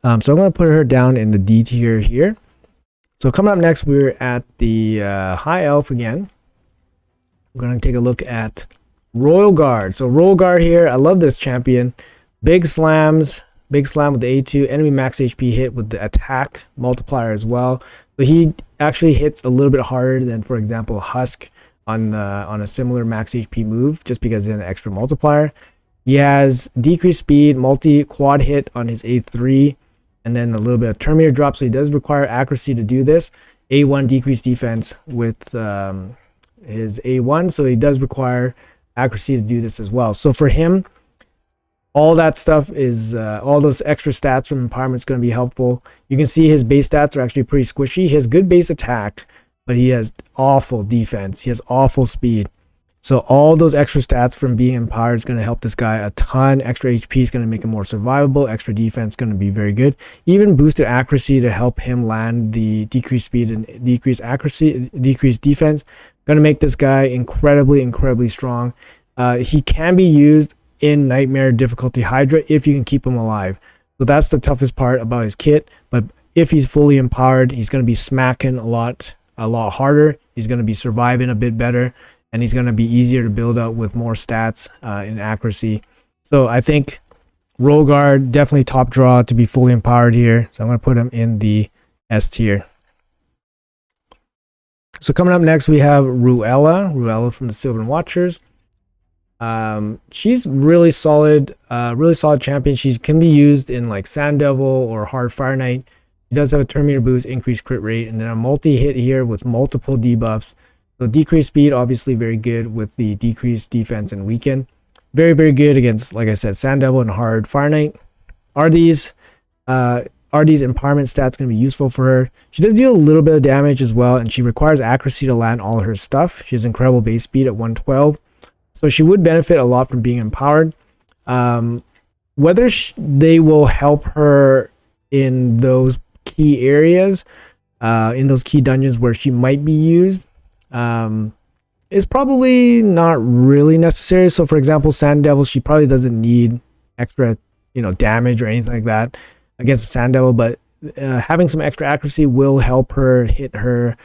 A: So I'm going to put her down in the D tier here. So coming up next, we're at the High Elf again. We're going to take a look at Royal Guard. So Royal Guard here, I love this champion. Big slam with the A2, enemy max HP hit with the attack multiplier as well. But he actually hits a little bit harder than, for example, Husk on a similar max HP move, just because of an extra multiplier. He has decreased speed, multi-quad hit on his A3, and then a little bit of Terminator drop, so he does require accuracy to do this. A1 decreased defense with his A1, so he does require accuracy to do this as well. So for him, all that stuff is all those extra stats from empowerment is going to be helpful. You can see his base stats are actually pretty squishy. He has good base attack, but he has awful defense. He has awful speed. So all those extra stats from being empowered is going to help this guy a ton. Extra HP is going to make him more survivable. Extra defense is going to be very good. Even boosted accuracy to help him land the decreased speed and decreased accuracy, decreased defense, going to make this guy incredibly strong. He can be used in Nightmare difficulty Hydra if you can keep him alive. So that's the toughest part about his kit. But if he's fully empowered, he's going to be smacking a lot harder. He's going to be surviving a bit better, and he's going to be easier to build up with more stats in accuracy. So I think Royal Guard definitely top draw to be fully empowered here. So I'm going to put him in the S tier. So coming up next, we have Ruella from the Sylvan Watchers. She's really solid champion. She can be used in like Sand Devil or Hard Fire Knight. She does have a Terminator boost, increased crit rate, and then a multi-hit here with multiple debuffs. So decreased speed, obviously very good with the decreased defense and weaken. Very good against, like I said, Sand Devil and Hard Fire Knight. Are these empowerment stats going to be useful for her? She does deal a little bit of damage as well, and she requires accuracy to land all her stuff. She has incredible base speed at 112. So she would benefit a lot from being empowered. Whether they will help her in those key areas, in those key dungeons where she might be used, is probably not really necessary. So for example, Sand Devil, she probably doesn't need extra, damage or anything like that against the Sand Devil, but having some extra accuracy will help her hit her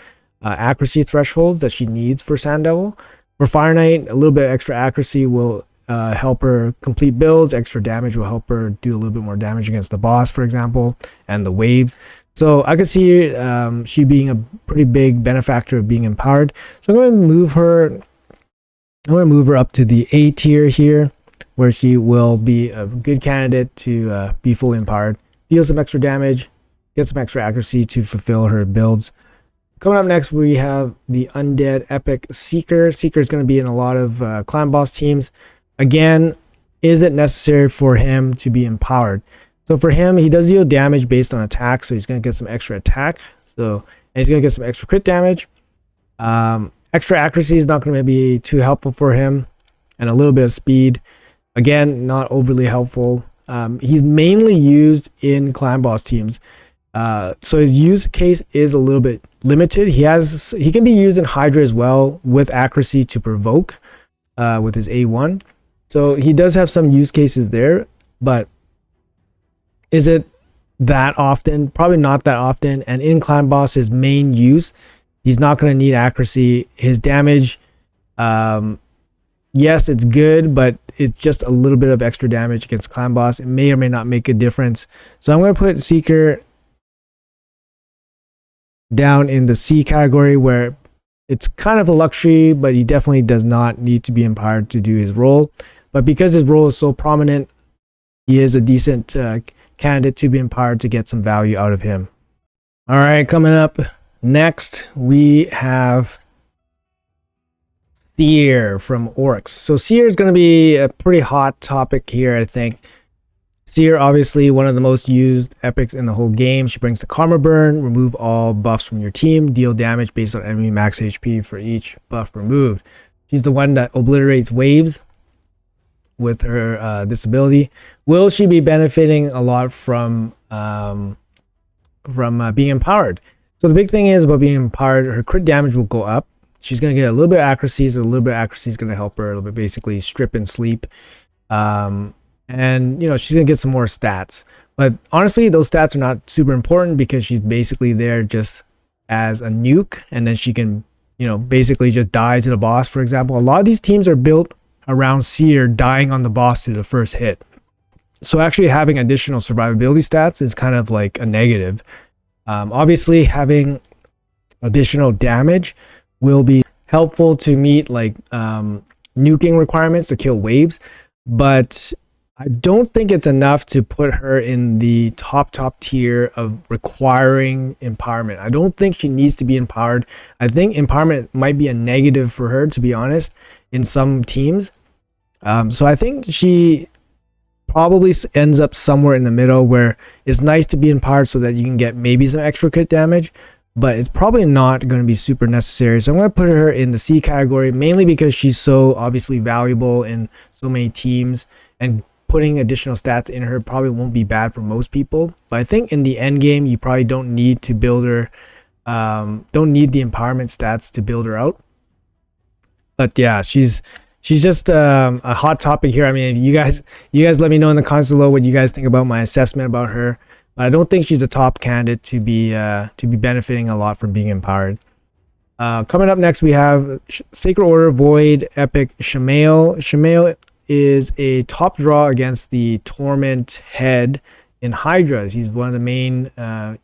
A: accuracy thresholds that she needs for Sand Devil. For Fire Knight, a little bit of extra accuracy will help her complete builds. Extra damage will help her do a little bit more damage against the boss, for example, and the waves. So I could see she being a pretty big benefactor of being empowered. So I'm going to move her. Up to the A tier here, where she will be a good candidate to be fully empowered. Deal some extra damage, get some extra accuracy to fulfill her builds. Coming up next, we have the Undead Epic Seeker. Seeker is going to be in a lot of clan boss teams. Again, is it necessary for him to be empowered? So for him, he does deal damage based on attack, so he's going to get some extra attack. And he's going to get some extra crit damage. Extra accuracy is not going to be too helpful for him, and a little bit of speed. Again, not overly helpful. He's mainly used in clan boss teams. So his use case is a little bit limited. He can be used in Hydra as well with accuracy to provoke with his A1. So he does have some use cases there, but is it that often? Probably not that often. And in Clan Boss, his main use, he's not going to need accuracy. His damage, yes, it's good, but it's just a little bit of extra damage against Clan Boss. It may or may not make a difference. So I'm going to put Seeker down in the C category, where it's kind of a luxury, but he definitely does not need to be empowered to do his role. But because his role is so prominent, he is a decent candidate to be empowered to get some value out of him. All right, coming up next, we have Seer from Orcs. So Seer is going to be a pretty hot topic here, I think. Seer, obviously one of the most used epics in the whole game. She brings the Karma Burn, remove all buffs from your team, deal damage based on enemy max HP for each buff removed. She's the one that obliterates waves with her this ability. Will she be benefiting a lot from being empowered? So the big thing is about being empowered, her crit damage will go up. She's going to get a little bit of accuracy, so a little bit of accuracy is going to help her a little bit, basically strip and sleep. And she's going to get some more stats. But honestly, those stats are not super important because she's basically there just as a nuke, and then she can, basically just die to the boss, for example. A lot of these teams are built around Seer dying on the boss to the first hit. So actually having additional survivability stats is kind of like a negative. Obviously having additional damage will be helpful to meet like nuking requirements to kill waves, but I don't think it's enough to put her in the top tier of requiring empowerment. I don't think she needs to be empowered. I think empowerment might be a negative for her, to be honest, in some teams. So I think she probably ends up somewhere in the middle, where it's nice to be empowered so that you can get maybe some extra crit damage, but it's probably not going to be super necessary. So I'm going to put her in the C category, mainly because she's so obviously valuable in so many teams, and putting additional stats in her probably won't be bad for most people. But I think in the end game, you probably don't need to build her, don't need the empowerment stats to build her out. But yeah, she's just a hot topic here. I mean, you guys let me know in the comments below what you guys think about my assessment about her. But I don't think she's a top candidate to be benefiting a lot from being empowered. Coming up next, we have Sacred Order Void Epic Shamail. Shamail is a top draw against the Torment Head in Hydra. He's one of the main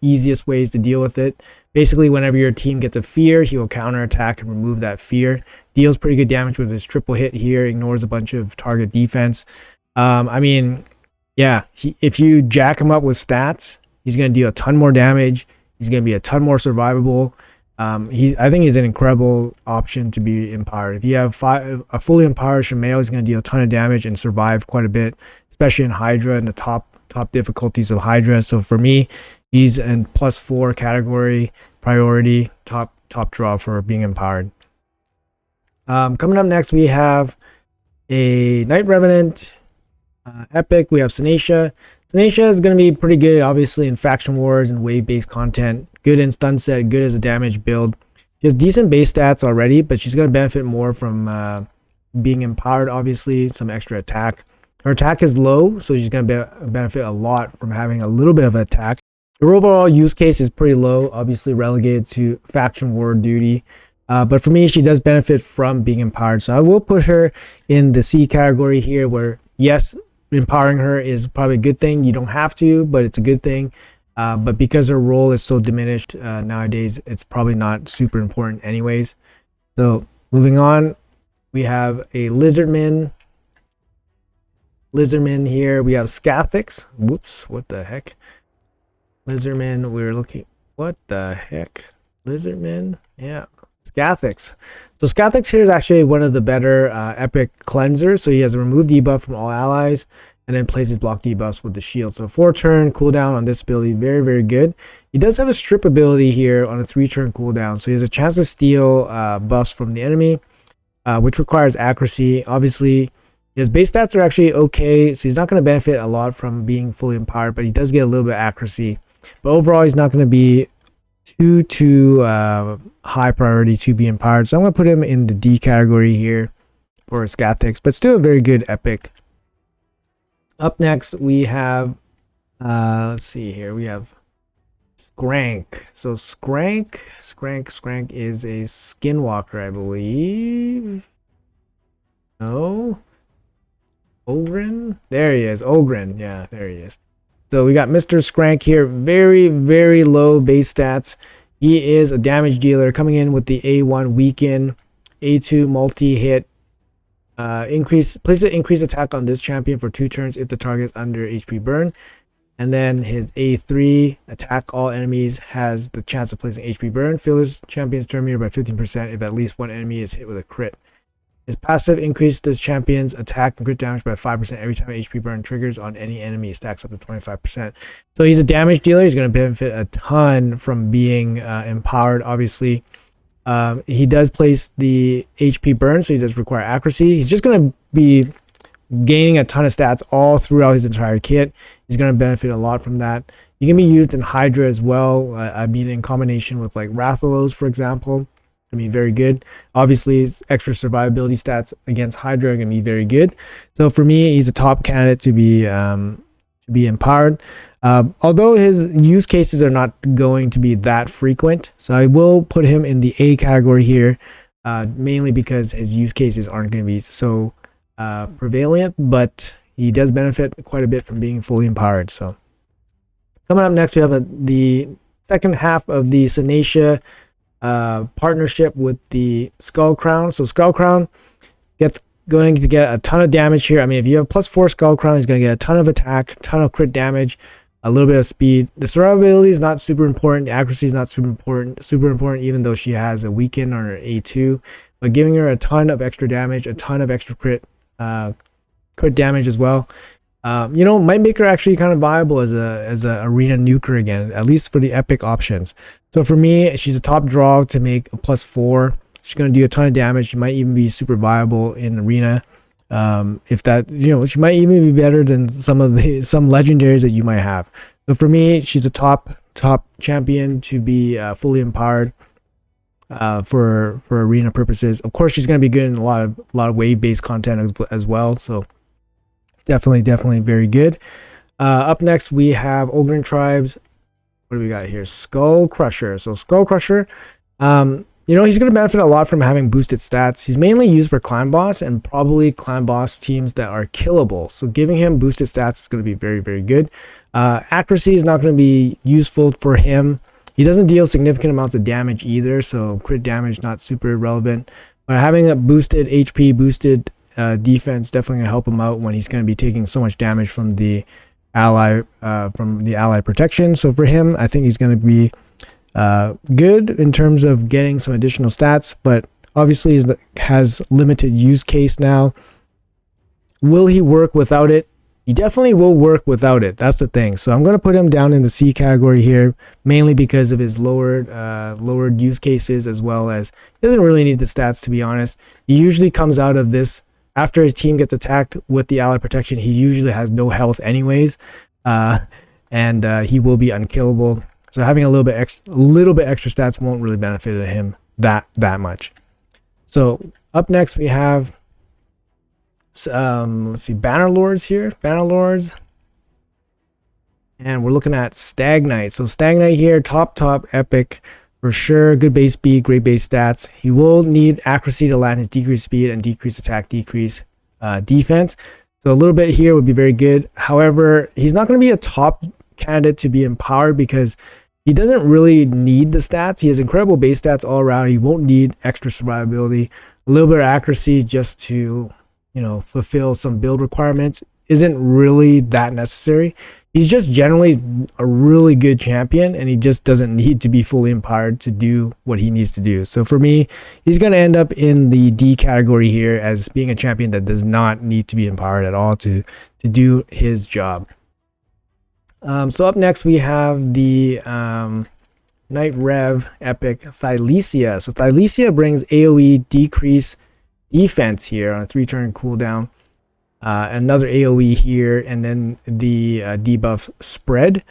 A: easiest ways to deal with it. Basically, whenever your team gets a fear, he will counterattack and remove that fear. Deals pretty good damage with his triple hit here, ignores a bunch of target defense. I mean, yeah, if you jack him up with stats, he's going to deal a ton more damage. He's going to be a ton more survivable. I think he's an incredible option to be empowered. If you have a fully empowered Shamail, he's going to deal a ton of damage and survive quite a bit, especially in Hydra and the top difficulties of Hydra. So for me, he's in +4 category, priority, top draw for being empowered. Coming up next, we have a Night Revenant epic. We have Sinacia. Sinacia is going to be pretty good, obviously, in faction wars and wave-based content. Good in stun set, good as a damage build. She has decent base stats already, but she's going to benefit more from being empowered, obviously, some extra attack. Her attack is low, so she's going to benefit a lot from having a little bit of attack. Her overall use case is pretty low, obviously relegated to faction war duty. But for me, she does benefit from being empowered. So I will put her in the C category here, where, yes, empowering her is probably a good thing. You don't have to, but it's a good thing. But because her role is so diminished nowadays, it's probably not super important anyways. So moving on, we have a Lizardman here. We have Scathix. Whoops, what the heck? Lizardman, we're looking. What the heck? Lizardman? Yeah. Scathix. So Scathix here is actually one of the better epic cleansers. So he has a remove debuff from all allies, and then plays his block debuffs with the shield. So 4-turn cooldown on this ability, very, very good. He does have a strip ability here on a 3-turn cooldown. So he has a chance to steal buffs from the enemy, which requires accuracy. Obviously, his base stats are actually okay, so he's not going to benefit a lot from being fully empowered, but he does get a little bit of accuracy. But overall, he's not going to be too high priority to be empowered. So I'm going to put him in the D category here for Scathix, but still a very good epic. Up next, we have, let's see here, we have Skrank. So Skrank is a skinwalker, I believe. No. Ogren? There he is. Ogren. Yeah, there he is. So we got Mr. Skrank here. Very, very low base stats. He is a damage dealer coming in with the A1 weaken, A2 multi-hit. Place an increased attack on this champion for 2 turns if the target is under HP burn. And then his A3 attack all enemies has the chance of placing HP burn. Fill this champion's turn meter by 15% if at least one enemy is hit with a crit. His passive increases this champion's attack and crit damage by 5% every time HP burn triggers on any enemy. Stacks up to 25%. So he's a damage dealer. He's going to benefit a ton from being empowered, obviously. He does place the HP burn, so he does require accuracy. He's just going to be gaining a ton of stats all throughout his entire kit. He's going to benefit a lot from that. He can be used in Hydra as well. I mean, in combination with like Rathalos, for example. Gonna be very good. Obviously, his extra survivability stats against Hydra are gonna be very good. So for me, he's a top candidate to be empowered. Although his use cases are not going to be that frequent, so I will put him in the A category here, mainly because his use cases aren't going to be so prevalent, but he does benefit quite a bit from being fully empowered. So coming up next, we have the second half of the Sinacia partnership with the Skull Crown. So Skull Crown going to get a ton of damage here. I mean, if you have +4 Skull Crown, he's going to get a ton of attack, ton of crit damage, a little bit of speed. The survivability is not super important. The accuracy is not super important, even though she has a weaken on her A2. But giving her a ton of extra damage, a ton of extra crit damage as well. Might make her actually kind of viable as a arena nuker again, at least for the epic options. So for me, she's a top draw to make a +4. She's going to do a ton of damage. She might even be super viable in arena. If that, she might even be better than some legendaries that you might have. So for me, she's a top champion to be fully empowered for arena purposes. Of course, she's going to be good in a lot of wave-based content as well. So definitely very good. Up next, we have Ogren Tribes. What do we got here? Skull Crusher. So Skull Crusher, he's going to benefit a lot from having boosted stats. He's mainly used for clan boss and probably clan boss teams that are killable. So giving him boosted stats is going to be very, very good. Accuracy is not going to be useful for him. He doesn't deal significant amounts of damage either, so crit damage not super relevant. But having a boosted HP, boosted defense definitely going to help him out when he's going to be taking so much damage from the ally protection. So for him, I think he's going to be good in terms of getting some additional stats, but obviously has limited use case now. Will he work without it? He definitely will work without it. That's the thing. So I'm going to put him down in the C category here, mainly because of his lowered use cases, as well as he doesn't really need the stats, to be honest. He usually comes out of this after his team gets attacked with the ally protection. He usually has no health anyways, and he will be unkillable. So having a little bit extra stats won't really benefit him that much. So up next we have let's see, Bannerlords here. Bannerlords. And we're looking at Stagnite. So Stagnite here, top epic for sure. Good base speed, great base stats. He will need accuracy to land his decreased speed and decreased attack, decrease defense. So a little bit here would be very good. However, he's not going to be a top candidate to be empowered because he doesn't really need the stats. He has incredible base stats all around. He won't need extra survivability. A little bit of accuracy just to fulfill some build requirements isn't really that necessary. He's just generally a really good champion, and he just doesn't need to be fully empowered to do what he needs to do. So for me, he's going to end up in the D category here as being a champion that does not need to be empowered at all to do his job. So up next we have the Night Rev epic Thylesia. So Thylesia brings AoE decrease defense here on a 3-turn cooldown, another AoE here, and then the debuff spread.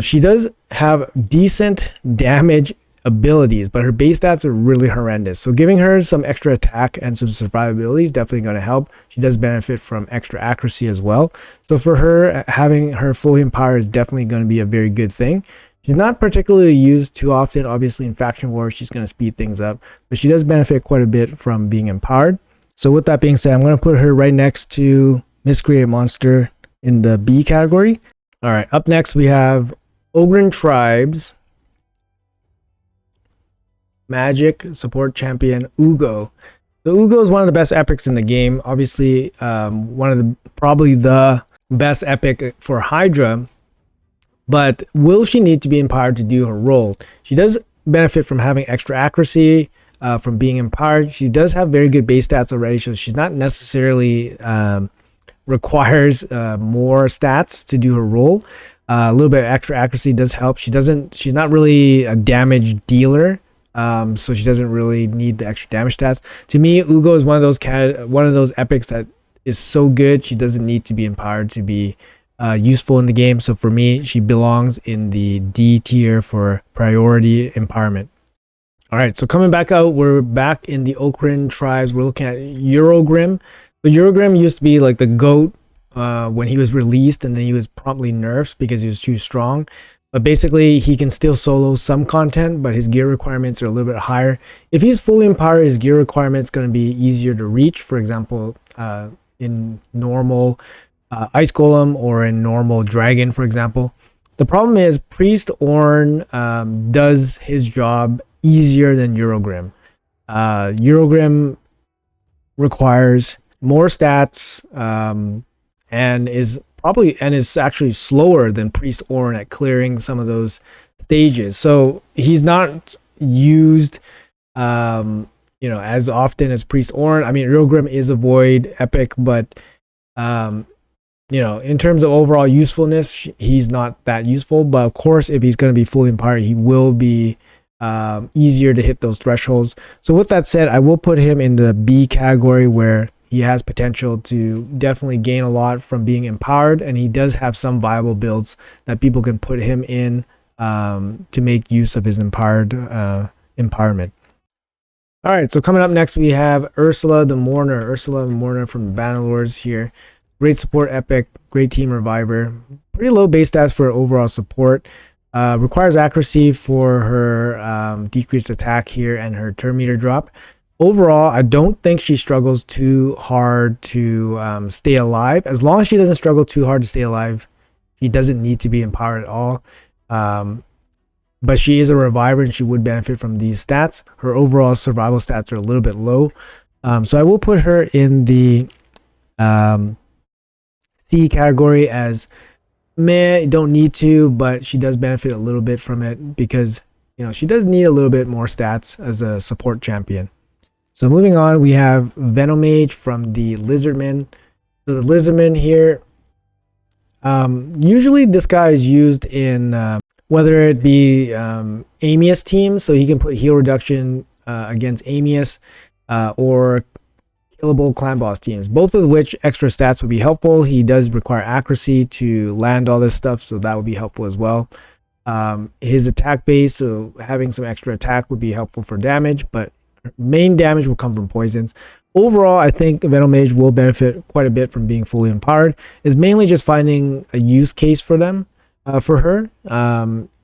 A: She does have decent damage abilities, but her base stats are really horrendous. So giving her some extra attack and some survivability is definitely going to help. She does benefit from extra accuracy as well. So for her, having her fully empowered is definitely going to be a very good thing. She's not particularly used too often. Obviously in faction wars, she's going to speed things up, but she does benefit quite a bit from being empowered. So with that being said, I'm going to put her right next to Miscreate Monster in the B category. All right, up next we have Ogren Tribes Magic support champion Ugo. So Ugo is one of the best epics in the game. Obviously, one of the probably the best epic for Hydra. But will she need to be empowered to do her role? She does benefit from having extra accuracy, from being empowered. She does have very good base stats already, so she's not necessarily requires more stats to do her role. A little bit of extra accuracy does help. She's not really a damage dealer. So she doesn't really need the extra damage stats. To me, Ugo is one of those epics that is so good she doesn't need to be empowered to be useful in the game. So for me, she belongs in the D tier for priority empowerment. All right, so coming back out, we're back in the Ogren Tribes. We're looking at Eurogrim. The Eurogrim used to be like the GOAT when he was released, and then he was promptly nerfed because he was too strong. But basically, he can still solo some content, but his gear requirements are a little bit higher. If he's fully empowered, his gear requirements going to be easier to reach. For example, in normal Ice Golem or in normal Dragon, for example. The problem is Priest Ornn does his job easier than Eurogrim. Eurogrim requires more stats and is actually slower than Priest Ornn at clearing some of those stages. So he's not used as often as Priest Ornn. I mean, Eurogrim is a void epic, but in terms of overall usefulness, he's not that useful. But of course, if he's going to be fully empowered, he will be easier to hit those thresholds. So with that said, I will put him in the B category where he has potential to definitely gain a lot from being empowered, and he does have some viable builds that people can put him in to make use of his empowerment. All right, so coming up next, we have Ursula the Mourner. Ursula the Mourner from the Bannerlords here. Great support epic, great team reviver. Pretty low base stats for overall support. Requires accuracy for her decreased attack here and her turn meter drop. Overall, I don't think she struggles too hard to stay alive. As long as she doesn't struggle too hard to stay alive, she doesn't need to be empowered at all. But she is a reviver and she would benefit from these stats. Her overall survival stats are a little bit low. So I will put her in the C category as meh, don't need to, but she does benefit a little bit from it because she does need a little bit more stats as a support champion. So moving on, we have Venomage from the Lizardman. So the Lizardman here, usually this guy is used in whether it be Amius teams, so he can put heal reduction against Amius, or killable clan boss teams, both of which extra stats would be helpful. He does require accuracy to land all this stuff, so that would be helpful as well. His attack base, so having some extra attack would be helpful for damage, but main damage will come from poisons. Overall, I think Venomage will benefit quite a bit from being fully empowered. It's mainly just finding a use case for them, for her.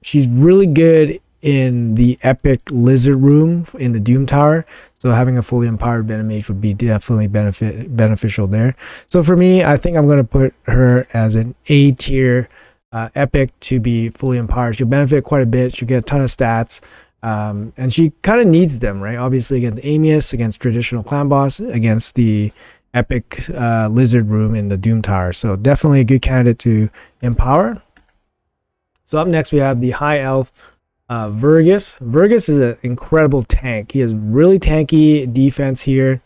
A: She's really good in the epic lizard room in the Doom Tower, so having a fully empowered Venomage would be definitely beneficial there. So for me, I think I'm going to put her as an A tier epic to be fully empowered. She'll benefit quite a bit. She'll get a ton of stats. And she kind of needs them, right? Obviously against Amius, against traditional clan boss, against the epic lizard room in the Doom Tower. So definitely a good candidate to empower. So up next we have the High Elf Vergus. Vergus is an incredible tank. He has really tanky defense here.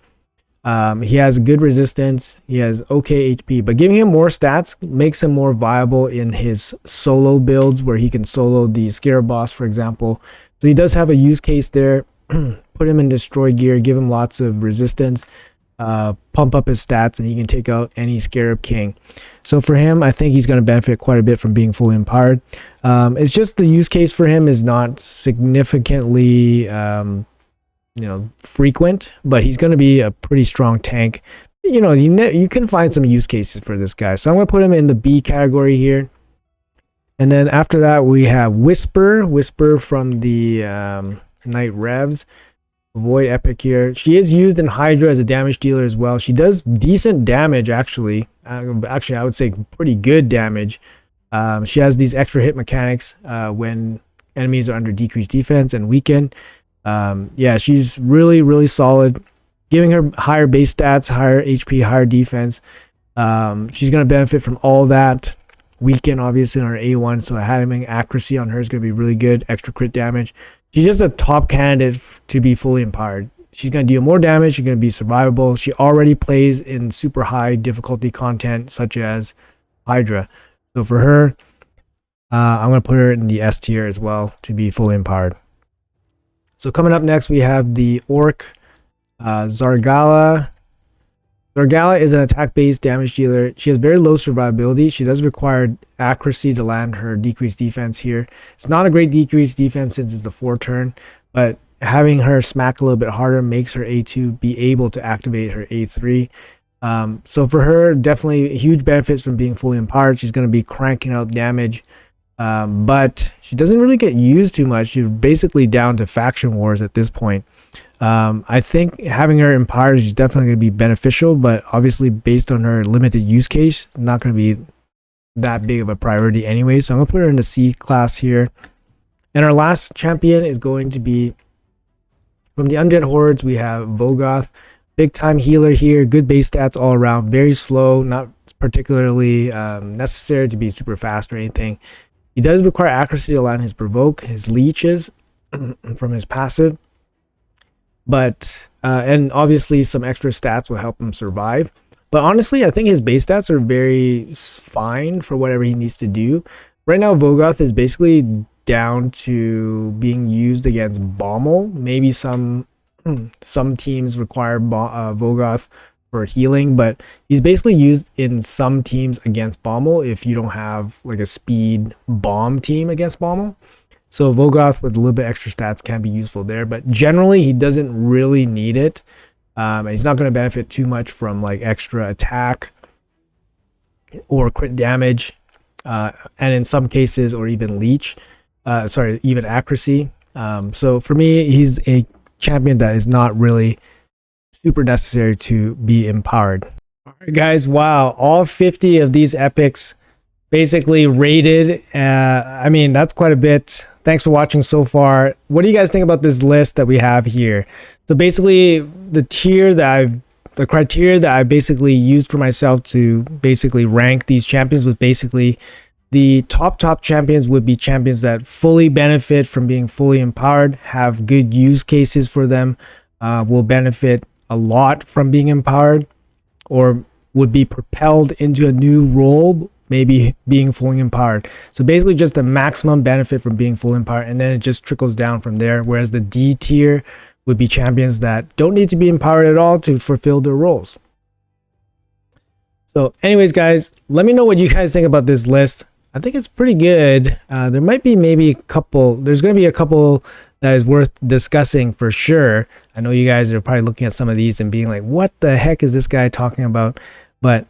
A: He has good resistance. He has okay HP, but giving him more stats makes him more viable in his solo builds where he can solo the Scarab boss, for example. So he does have a use case there. Put him in destroy gear, give him lots of resistance. pump up his stats, and he can take out any Scarab King. So for him, I think he's going to benefit quite a bit from being fully empowered. It's just the use case for him is not significantly frequent, but he's going to be a pretty strong tank. You can find some use cases for this guy. So I'm going to put him in the B category here. And then after that, we have Whisper from the Knight Revs. Void Epic here. She is used in Hydra as a damage dealer as well. She does decent damage, actually. I would say pretty good damage. She has these extra hit mechanics when enemies are under decreased defense and weaken. Yeah, she's really, really solid. Giving her higher base stats, higher HP, higher defense. She's going to benefit from all that. Weaken, obviously, on her A1, so having accuracy on her is going to be really good. Extra crit damage. She's just a top candidate to be fully empowered. She's going to deal more damage. She's going to be survivable. She already plays in super high difficulty content, such as Hydra. So for her, I'm going to put her in the S tier as well to be fully empowered. So coming up next, we have the Orc Zargala. Zargala is an attack-based damage dealer. She has very low survivability. She does require accuracy to land her decreased defense here. It's not a great decreased defense since it's the 4 turn, but having her smack a little bit harder makes her A2 be able to activate her A3. So for her, definitely huge benefits from being fully empowered. She's going to be cranking out damage, but she doesn't really get used too much. She's basically down to faction wars at this point. I think having her empowered is definitely going to be beneficial, but obviously based on her limited use case, not going to be that big of a priority anyway. So I'm going to put her in the C class here. And our last champion is going to be from the Undead Hordes. We have Vogoth, big time healer here, good base stats all around, very slow, not particularly necessary to be super fast or anything. He does require accuracy to land his provoke, his leeches from his passive. But and obviously some extra stats will help him survive. But honestly, I think his base stats are very fine for whatever he needs to do. Right now, Vogoth is basically down to being used against Bommel. Maybe some teams require Vogoth for healing, but he's basically used in some teams against Bommel if you don't have like a speed bomb team against Bommel. So Vogoth with a little bit extra stats can be useful there, but generally he doesn't really need it. And he's not going to benefit too much from like extra attack or crit damage, and in some cases, or even leech. Even accuracy. So for me, he's a champion that is not really super necessary to be empowered. All right, guys. Wow, all 50 of these epics basically rated. I mean, that's quite a bit. Thanks for watching so far. What do you guys think about this list that we have here? So basically, the criteria that I basically used for myself to basically rank these champions was basically the top champions would be champions that fully benefit from being fully empowered, have good use cases for them, will benefit a lot from being empowered, or would be propelled into a new role, maybe being fully empowered. So basically just the maximum benefit from being fully empowered, and then it just trickles down from there. Whereas the D tier would be champions that don't need to be empowered at all to fulfill their roles. So anyways, guys, let me know what you guys think about this list. I think it's pretty good. There might be maybe a couple, there's going to be a couple that is worth discussing for sure. I know you guys are probably looking at some of these and being like, what the heck is this guy talking about? But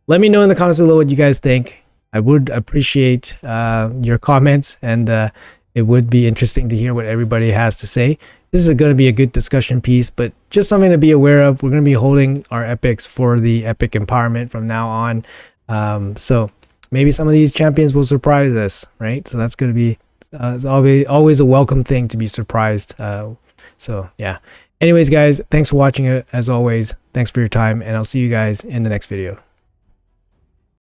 A: let me know in the comments below what you guys think. I would appreciate your comments, and it would be interesting to hear what everybody has to say. This is going to be a good discussion piece, but just something to be aware of. We're going to be holding our epics for the epic empowerment from now on. So maybe some of these champions will surprise us, right? So that's going to be it's always a welcome thing to be surprised. So yeah. Anyways, guys, thanks for watching. As always, thanks for your time, and I'll see you guys in the next video.